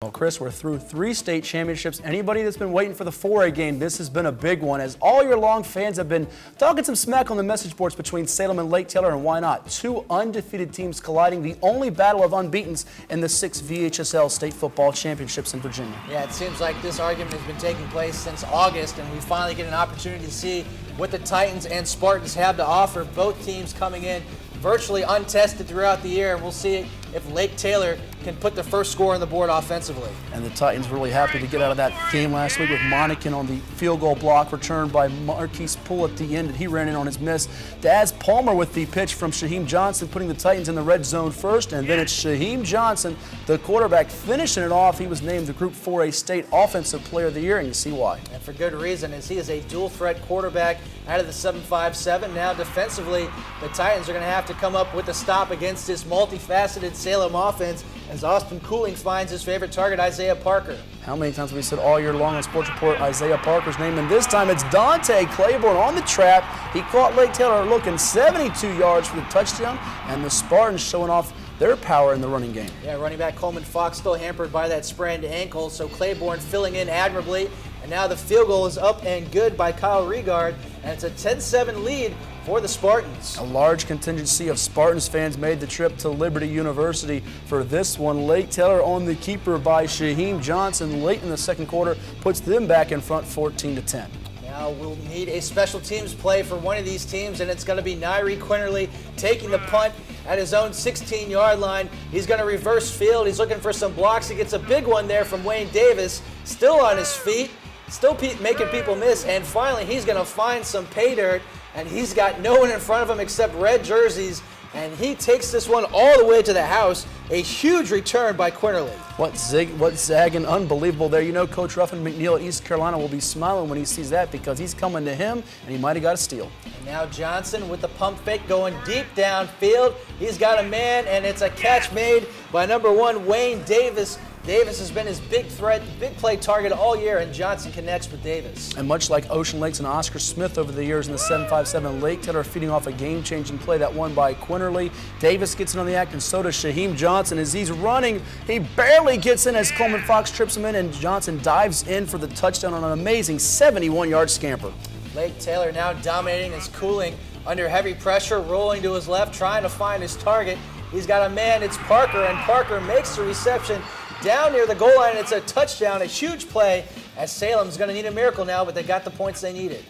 Well, Chris, we're through 3 state championships. Anybody that's been waiting for the 4A game, this has been a big one, as all year long fans have been talking some smack on the message boards between Salem and Lake Taylor, and why not? 2 undefeated teams colliding, the only battle of unbeatens in the 6 VHSL state football championships in Virginia. Yeah, it seems like this argument has been taking place since August, and we finally get an opportunity to see what the Titans and Spartans have to offer. Both teams coming in virtually untested throughout the year, and we'll see if Lake Taylor can put the first score on the board offensively. And the Titans really happy to get out of that game last week with Monacan on the field goal block returned by Marquise Poole at the end, and he ran in on his miss. Daz Palmer with the pitch from Shaheem Johnson, putting the Titans in the red zone first, and then it's Shaheem Johnson, the quarterback, finishing it off. He was named the Group 4A State Offensive Player of the Year, and you see why. And for good reason, as he is a dual-threat quarterback out of the 7-5-7. Now defensively, the Titans are going to have to come up with a stop against this multifaceted Salem offense as Austin Cooling finds his favorite target, Isaiah Parker. How many times have we said all year long on Sports Report Isaiah Parker's name, and this time it's Dante Claiborne on the trap. He caught Lake Taylor looking 72 yards for the touchdown, and the Spartans showing off their power in the running game. Yeah, running back Coleman Fox still hampered by that sprained ankle, so Claiborne filling in admirably. And now the field goal is up and good by Kyle Regard, and it's a 10-7 lead for the Spartans. A large contingency of Spartans fans made the trip to Liberty University for this one. Lake Taylor on the keeper by Shaheem Johnson late in the second quarter puts them back in front 14-10. Now we'll need a special teams play for one of these teams, and it's going to be Nairi Quinterly taking the punt at his own 16-yard line. He's going to reverse field. He's looking for some blocks. He gets a big one there from Wayne Davis, still on his feet, still making people miss, and finally he's going to find some pay dirt, and he's got no one in front of him except red jerseys, and he takes this one all the way to the house. A huge return by Quinterly. What's zagging unbelievable there. You know, Coach Ruffin McNeil at East Carolina will be smiling when he sees that, because he's coming to him, and he might have got a steal. And now Johnson with the pump fake going deep downfield. He's got a man, and it's a catch made by number 1, Wayne Davis. Davis has been his big threat, big play target all year, and Johnson connects with Davis. And much like Ocean Lakes and Oscar Smith over the years in the 7-5-7, Lake Taylor feeding off a game-changing play, that one by Quinterly. Davis gets in on the act, and so does Shaheem Johnson. As he's running, he barely gets in as Coleman Fox trips him in, and Johnson dives in for the touchdown on an amazing 71-yard scamper. Lake Taylor now dominating as Cooling under heavy pressure, rolling to his left, trying to find his target. He's got a man, it's Parker, and Parker makes the reception down near the goal line. It's a touchdown, a huge play, as Salem's going to need a miracle now, but they got the points they needed.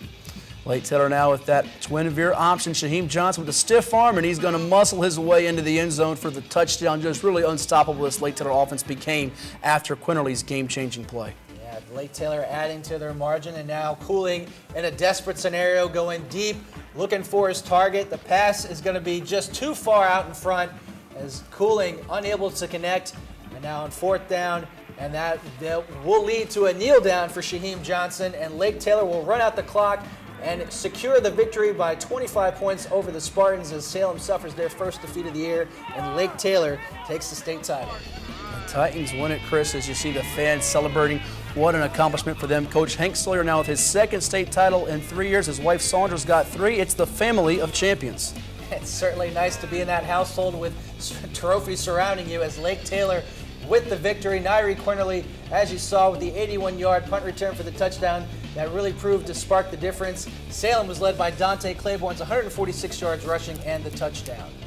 Lake Taylor now with that twin veer option. Shaheem Johnson with a stiff arm, and he's going to muscle his way into the end zone for the touchdown. Just really unstoppable this Lake Taylor offense became after Quinterly's game-changing play. Yeah, Lake Taylor adding to their margin, and now Cooling in a desperate scenario, going deep, looking for his target. The pass is going to be just too far out in front as Cooling unable to connect. And now on 4th down, and that will lead to a kneel down for Shaheem Johnson, and Lake Taylor will run out the clock and secure the victory by 25 points over the Spartans as Salem suffers their first defeat of the year, and Lake Taylor takes the state title. The Titans win it, Chris, as you see the fans celebrating. What an accomplishment for them. Coach Hank Sawyer now with his 2nd state title in 3 years. His wife Saundra's got 3. It's the family of champions. It's certainly nice to be in that household with trophies surrounding you as Lake Taylor with the victory. Nairi Quinterly, as you saw, with the 81-yard punt return for the touchdown that really proved to spark the difference. Salem was led by Dante Claiborne's 146 yards rushing and the touchdown.